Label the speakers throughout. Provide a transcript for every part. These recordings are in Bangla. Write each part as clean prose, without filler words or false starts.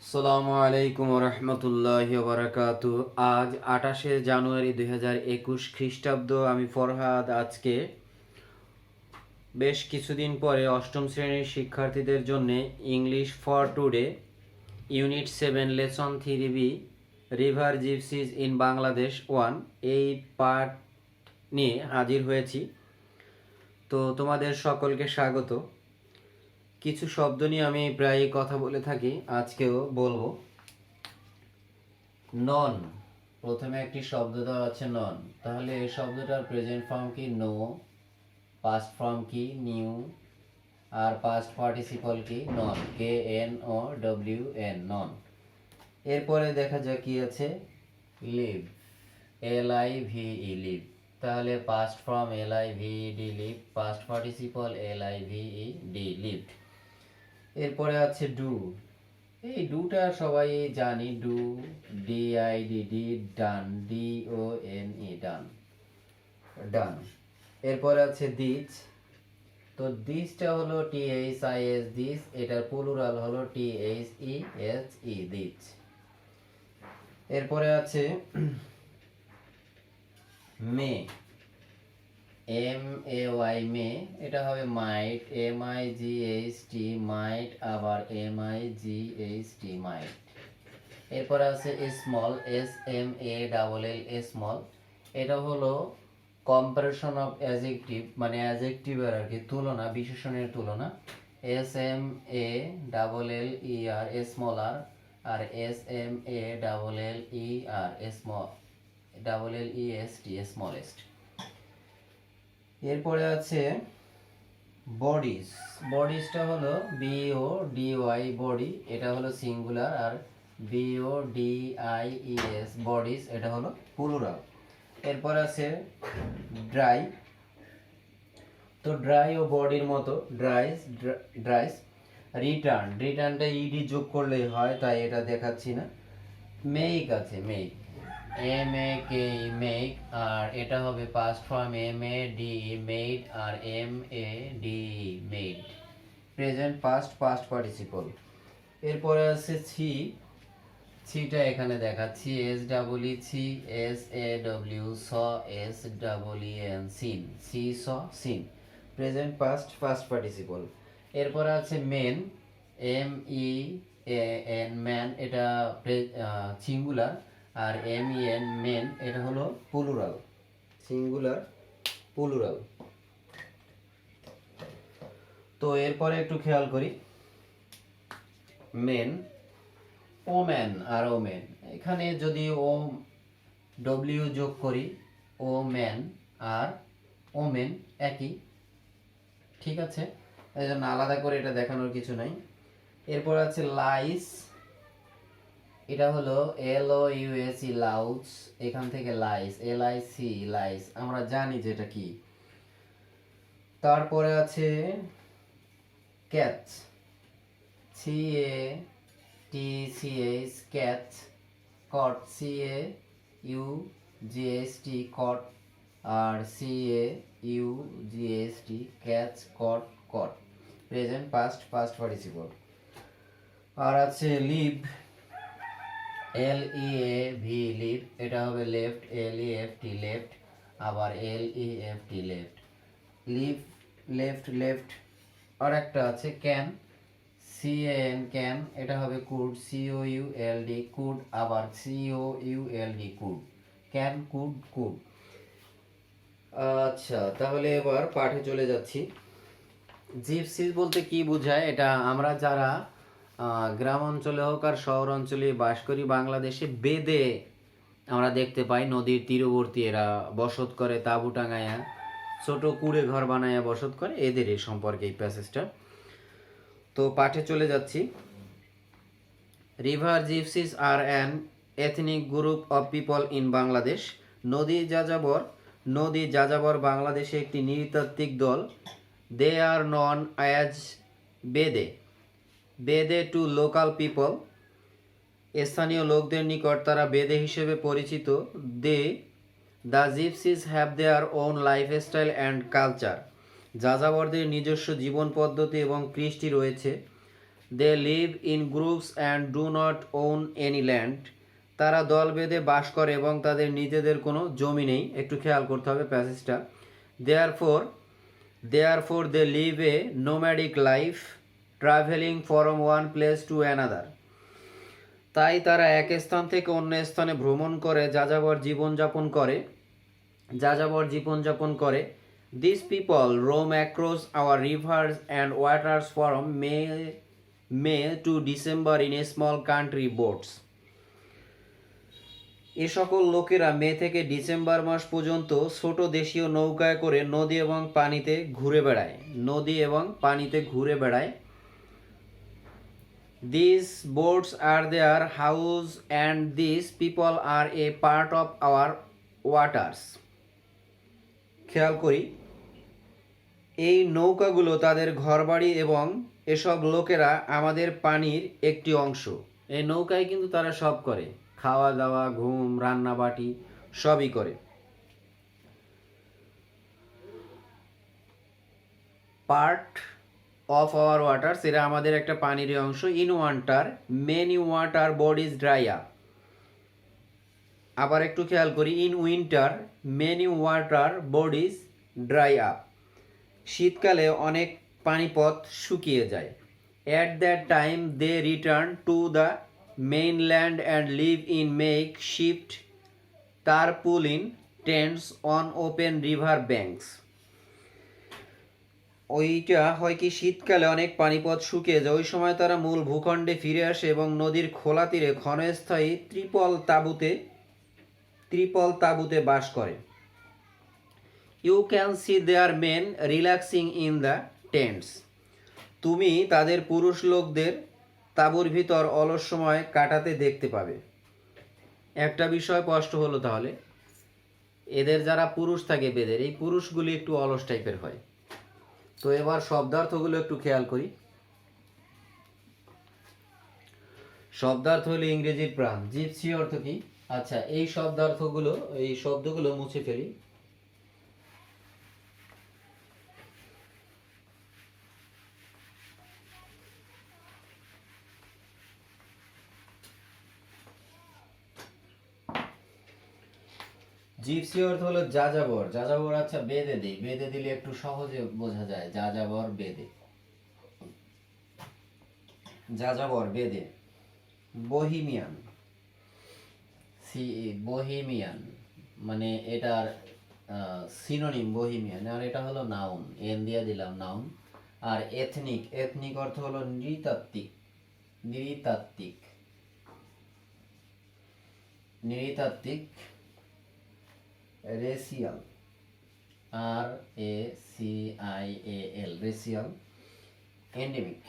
Speaker 1: আসসালামু আলাইকুম রহমতুল্লাহি বারাকাতু। আজ 28 জানুয়ারি 2021 খ্রিস্টাব্দ। আমি ফরহাদ। আজকে বেশ কিছুদিন পরে অষ্টম শ্রেণীর শিক্ষার্থীদের জন্য English for Today unit 7 lesson 3B river gypsies in Bangladesh 1 এই পার্ট নিয়ে হাজির হয়েছি। তো তোমাদের সকলকে স্বাগত। কিছু শব্দ নিয়ে আমি প্রায় কথা বলে থাকি, আজকেও বলবো। নন, প্রথমে একটি শব্দ দেওয়া আছে নন, তাহলে এই শব্দটার প্রেজেন্ট ফর্ম কি? নো। পাস্ট ফর্ম কি? নিউ। আর পাস্ট পার্টিসিপল কি? Known, KNOWN, known. এরপরে দেখা যাক কি আছে। Live, LIVE, live. তাহলে past form LIVED, live. Past participle LIVED, lived. এরপরে আছে ডু। এই ডুটা সবাই জানি, do, DIDD, done, DONE, done, done. এরপরে আছে দিস। তো দিসটা হলো THIS, দিস। এটার প্লুরাল হলো THESE, দিস। এরপরে আছে মে, MAY, মে। এটা হবে মাইট, MIGHT, মাইট। আবার MIGHT, মাইট। এরপরে আছে স্মল, SMALL, স্মল। এটা হলো কম্পারিশন অফ অ্যাডজেক্টিভ, মানে অ্যাডজেক্টিভের আর কি তুলনা, বিশেষণের তুলনা। SMALLER, স্মল আর। আর SMALLER, স্মল, LLEST, স্মলেস্ট। এরপরে আছে বডিজ। বডিজটা হলো BODY, বডি। এটা হলো সিঙ্গুলার। আর BODIES, বডিজ, এটা হলো প্লুরাল। এরপর আছে ড্রাই। তো ড্রাই ও বডির মতো, ড্রাইস, ড্রাইস। রিটার্ন, রিটার্নটা ইডি যোগ করলেই হয়, তাই এটা দেখাচ্ছি না। মেক আছে, মেক, MAKE, মেক। আর এটা হবে পাস্ট ফর্ম MADE, মেড। আর MADE, made. Present past, past participle. এরপরে আছে ছি। ছিটা এখানে দেখাচ্ছি, SEE, SAW, SEEN, seen, see, saw, seen. Present past, past participle. এরপর আছে মেন, MEAN, ম্যান। এটা সিঙ্গুলার। আর MEN, মেন, এটা হলো প্লুরাল, সিঙ্গুলার, প্লুরাল। তো এরপরে একটু খেয়াল করি। Main, woman are women. এখানে যদি W যোগ করি, ওম্যান আর ওমেন একই, ঠিক আছে, এই জন্য আলাদা করে এটা দেখানোর কিছু নাই। এরপর আছে লাইস। এটা হলো LOUSE, লাউস। এখান থেকে লাইস, LIC, লাইস। আমরা জানি যে এটা কি। তারপরে আছে catch, CATCH, catch. Caught, CAUGST, caught. আর CAUGST, catch, caught, caught. Present past, past participle. আর আছে লিভ, LEAV, লিভ। এটা হবে লেফট, LEFT, লেফট। আবার LEFT, left. Leave, left, left. আর একটা আছে ক্যান, CAN, ক্যান। এটা হবে কুড, COULD, কুড। আবার COULD, could. Can, could, could. আচ্ছা, তাহলে এবার পাঠে চলে যাচ্ছি। জিপসিস বলতে কি বোঝায়, এটা আমরা যারা গ্রাম অঞ্চলে হোক আর শহর অঞ্চলে বাস করি, বাংলাদেশে বেদে আমরা দেখতে পাই নদীর তীরবর্তী এরা বসত করে, তাঁবু টাঙায়া, ছোট কুড়ে ঘর বানায়া বসত করে। এদের এই সম্পর্কে এই প্যাসেজটা। তো পাঠে চলে যাচ্ছি। River gypsies are an ethnic group of people in Bangladesh. নদী যাযাবর বাংলাদেশে একটি নৃতাত্ত্বিক দল। দে আর নন অ্যাজ বেদে, বেদে টু লোকাল পিপল। স্থানীয় লোকদের নিকট তারা বেদে হিসেবে পরিচিত। The gypsies have their own lifestyle and culture. যাযাবরদের নিজস্ব জীবন পদ্ধতি এবং কৃষ্টি রয়েছে। They live in groups and do not own any land. তারা দল বেঁধে বাস করে এবং তাদের নিজেদের কোনো জমি নেই। একটু খেয়াল করতে হবে প্যাসেজটা। Therefore they live a nomadic life travelling from one place to another. তাই তারা এক স্থান থেকে অন্য স্থানে ভ্রমণ করে যাযাবর জীবনযাপন করে। This people roam across our rivers and waters from May to December in a small country boats. এ সকল লোকেরা মে থেকে ডিসেম্বর মাস পর্যন্ত ছোট দেশীয় নৌকায় করে নদী এবং পানিতে ঘুরে বেড়ায়। These boats are their house and these people are a part of our waters. খেয়াল করি, এই নৌকাগুলো তাদের ঘরবাড়ি এবং এসব লোকেরা আমাদের পানির একটি অংশ। এই নৌকায় কিন্তু তারা সব করে, খাওয়া দাওয়া, ঘুম, রান্নাবাটি সবই করে। পার্ট অফ আওয়ার ওয়াটার্স, এরা আমাদের একটা পানির অংশ। In winter many water bodies dry up. আবার একটু খেয়াল করি, in winter many water bodies dry up. শীতকালে অনেক পানিপথ শুকিয়ে যায়। At that time they return to the mainland and live in makeshift tarpaulin tents on open river banks. ওইটা হয় কি, শীতকালে অনেক পানিপথ শুকিয়ে যায়, ওই সময় তারা মূল ভূখণ্ডে ফিরে আসে এবং নদীর খোলা তীরে ক্ষণস্থায়ী ত্রিপল তাঁবুতে বাস করে। You can see their men relaxing in the tents. তুমি তাদের পুরুষ লোকদের তাঁবুর ভিতর অলস সময় কাটাতে দেখতে পাবে। একটা বিষয় স্পষ্ট হলো তাহলে, এদের যারা পুরুষ থাকে বেদের, এই পুরুষগুলি একটু অলস টাইপের হয়। তো এবার শব্দার্থগুলো একটু খেয়াল করি। শব্দার্থ হলো ইংরেজির প্রাণ। জিপসি অর্থ কি? আচ্ছা, এই শব্দগুলো মুছে ফেলি। জিপসি অর্থ হলো যাযাবর। আচ্ছা বেঁধে দিলে একটু সহজে বোঝা যায়। যাযাবর বেঁধে। বহিমিয়ান মানে এটার সিনোনিম বহিমিয়ান, আর এটা হলো নাউন, এন দিয়ে দিলাম নাউন। আর এথনিক অর্থ হলো নৃতাত্ত্বিক। Racial, RACIAL racial. Endemic,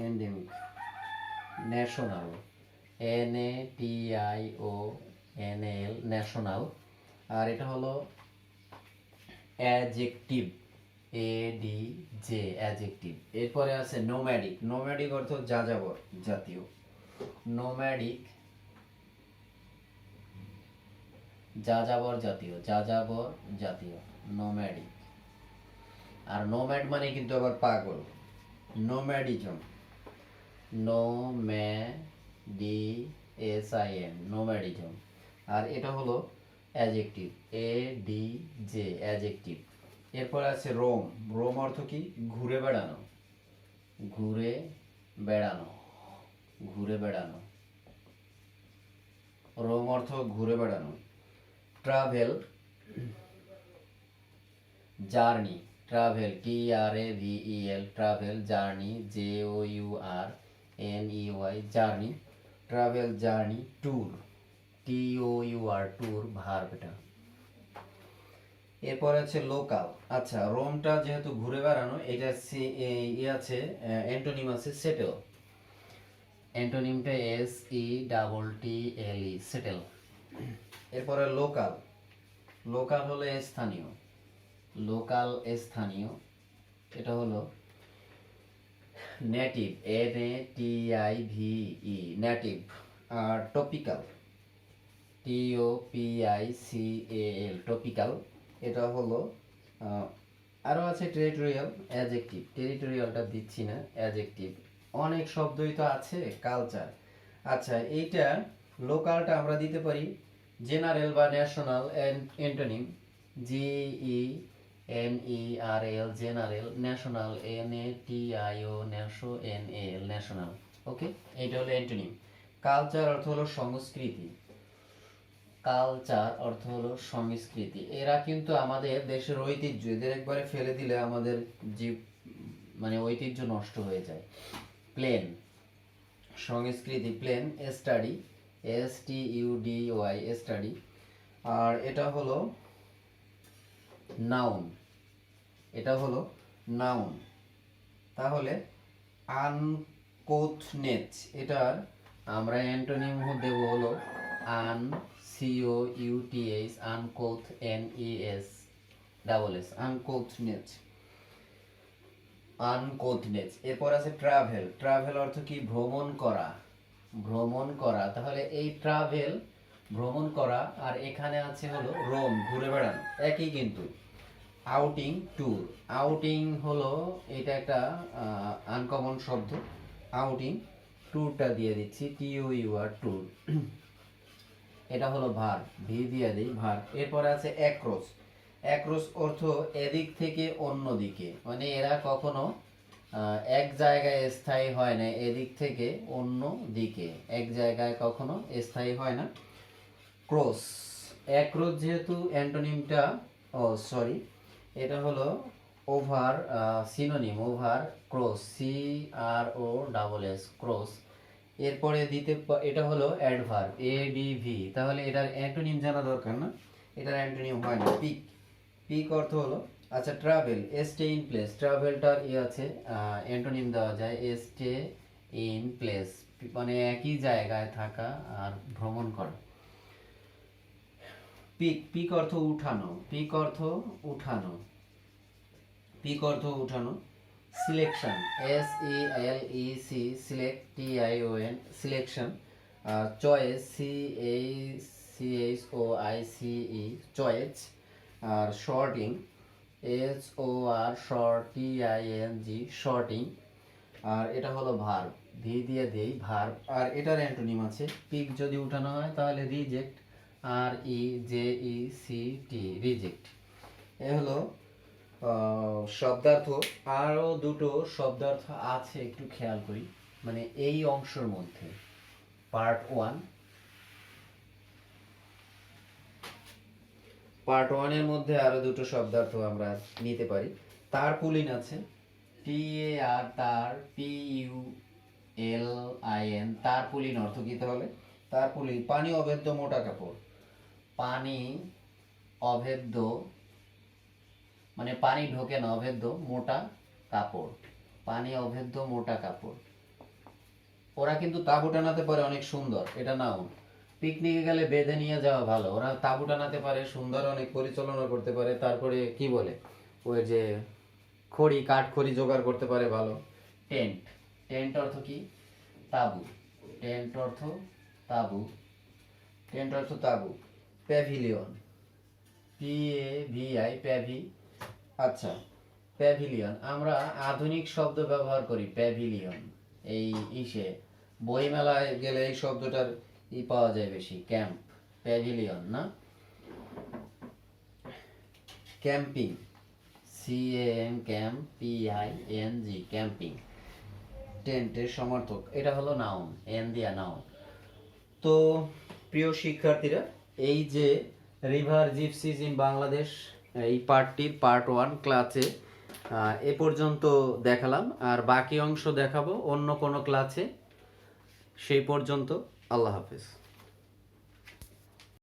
Speaker 1: endemic. National, NATIONAL national. আর এটা হলো অ্যাডজেক্টিভ, ADJ অ্যাডজেক্টিভ। এরপরে আছে নোম্যাডিক অর্থ যাযাবর জাতীয়। যাযাবর জাতীয় নোম্যাডিক। আর নোম্যাড মানে কিন্তু আবার পাগল, নোম্যাডিজম। নোম্যাডিজম। আর এটা হলো অ্যাডজেক্টিভ, ADJ অ্যাডজেক্টিভ। এরপর আছে রোম অর্থ কি? ঘুরে বেড়ানো। রোম অর্থ ঘুরে বেড়ানো। Travel, journey. Travel, journey, JOURNEY journey. Travel, journey. Tour, TOUR verb এটা। এরপর আছে লোকাল। আচ্ছা, রোমটা যেহেতু ঘুরে বেড়ানো, এটা আছে অ্যান্টোনিম আছে সেটেল। অ্যান্টোনিমটা SETTLE settle. এরপরে লোকাল হলো স্থানীয়। এটা হলো নেটিভ, NATIVE নেটিভ। আর টপিক্যাল TOPICAL, টপিক্যাল। এটা হলো আরও আছে টেরিটোরিয়াল, অ্যাডজেক্টিভ। টেরিটোরিয়ালটা দিচ্ছি না, অ্যাডজেক্টিভ। অনেক শব্দই তো আছে। কালচার, আচ্ছা এইটা লোকালটা আমরা দিতে পারি জেনারেল বা national, antonym GENERAL, general. National NATIO, NAL, national. Okay, এইটা হলো অ্যান্টোনিম। কালচার অর্থ হলো সংস্কৃতি। কালচার অর্থ হলো সংস্কৃতি। এরা কিন্তু আমাদের দেশের ঐতিহ্য, এদের একবারে ফেলে দিলে আমাদের যে মানে ঐতিহ্য নষ্ট হয়ে যায়। প্লেন, সংস্কৃতি। Plain, study, STUDY, study. আর এটা হলো নাউন, এটা হলো নাউন। তাহলে আনকোথনেস, এটার আমরা অ্যান্টোনিম দেব হলো ANCOUTH, আনকোথ, NES, আনকোথনেস, আনকোথনেস। এরপর আছে ট্রাভেল। ট্রাভেল অর্থ কি? ভ্রমণ করা, ভ্রমণ করা। তাহলে এই ট্রাভেল, ভ্রমণ করা। আর এখানে আছে হলো রোম, ঘুরে বেড়ানো, একই কিন্তু। Outing, tour. আউটিং হলো এটা একটা আনকমন শব্দ, আউটিং। ট্যুরটা দিয়ে দিচ্ছি TOUR, ট্যুর। এটা হলো ভার, ভি দিয়ে দিই, ভার। এরপরে আছে অ্যাক্রস। অ্যাক্রস অর্থ এদিক থেকে অন্য দিকে, মানে এরা কখনো এক জায়গায় স্থায়ী হয় না, এদিক থেকে অন্য দিকে, এক জায়গায় কখনো স্থায়ী হয় না। ক্রস, অ্যাক্রস যেহেতু অ্যান্টোনিমটা, সরি, এটা হলো over, synonym over, cross, CROSS, cross. এরপরে এটা হলো অ্যাডভার্ব, ADV। তাহলে এটার অ্যান্টোনিম জানা দরকার না, এটার অ্যান্টোনিম হয় না। পিক, পিক অর্থ হলো, আচ্ছা ট্রাভেল, স্টে ইন প্লেস। ট্রাভেলটার আছে অ্যান্টোনিম দেওয়া যায় স্টে ইন প্লেস, মানে একই জায়গায় থাকা আর ভ্রমণ করা। পিক, পিক অর্থ উঠানো, পিক অর্থ উঠানো, পিক অর্থ উঠানো। Selection, SELEC, select, TION, selection. আর চয়েস, CHOICE, চয়েস। আর শর্টিং, SORTING, শর্টিং। আর এটা হলো ভার্ব, ভি দিয়ে দেই, ভার্ব। আর এটার অ্যান্টোনিম আছে, পিক যদি উঠানো হয় তাহলে রিজেক্ট, REJECT, রিজেক্ট। এ হলো শব্দার্থ। আরও দুটো শব্দার্থ আছে, একটু খেয়াল করি, মানে এই অংশের মধ্যে। পার্ট 1, পার্ট 1 এর মধ্যে আরো দুটো শব্দার্থ আমরা নিতে পারি। তারপুলিন আছে, TAR, তার, PULIN, তারপুলিন অর্থ কি তাহলে? তারপুলিন, পানি অভেদ্য মোটা কাপড়। পানি অভেদ্য মানে পানি ঢোকে না, অভেদ্য মোটা কাপড়, পানি অভেদ্য মোটা কাপড়। ওরা কিন্তু তাঁবু টানাতে পারে অনেক সুন্দর, এটা নাউন। পিকনিকে গেলে বেঁধে নিয়ে যাওয়া ভালো, ওরা তাঁবু টানাতে পারে সুন্দর, অনেক পরিচালনা করতে পারে। তারপরে কি বলে ওই যে খড়ি, কাঠ খড়ি জোগাড় করতে পারে ভালো। টেন্ট, টেন্ট অর্থ কি? তাঁবু, টেন্ট অর্থ তাঁবু, টেন্ট অর্থ তাঁবু। Pavilion, PAVI, প্যাভি। আচ্ছা, প্যাভিলিয়ন আমরা আধুনিক শব্দ ব্যবহার করি, প্যাভিলিয়ন। এই ইসে বইমেলায় গেলে এই শব্দটার পাওয়া যায় বেশি, ক্যাম্প, প্যাভিলিয়ন না। Camping, CAMPING, camping. টেন্টের সমার্থক, এটা হলো নাউন, এন দিয়া নাউন। তো প্রিয় শিক্ষার্থীরা, এই যে রিভার জিপসিজ ইন বাংলাদেশ, এই পার্টটির পার্ট 1 ক্লাসে এ পর্যন্ত দেখালাম। আর বাকি অংশ দেখাবো অন্য কোনো ক্লাসে। সেই পর্যন্ত আল্লাহ হাফেজ।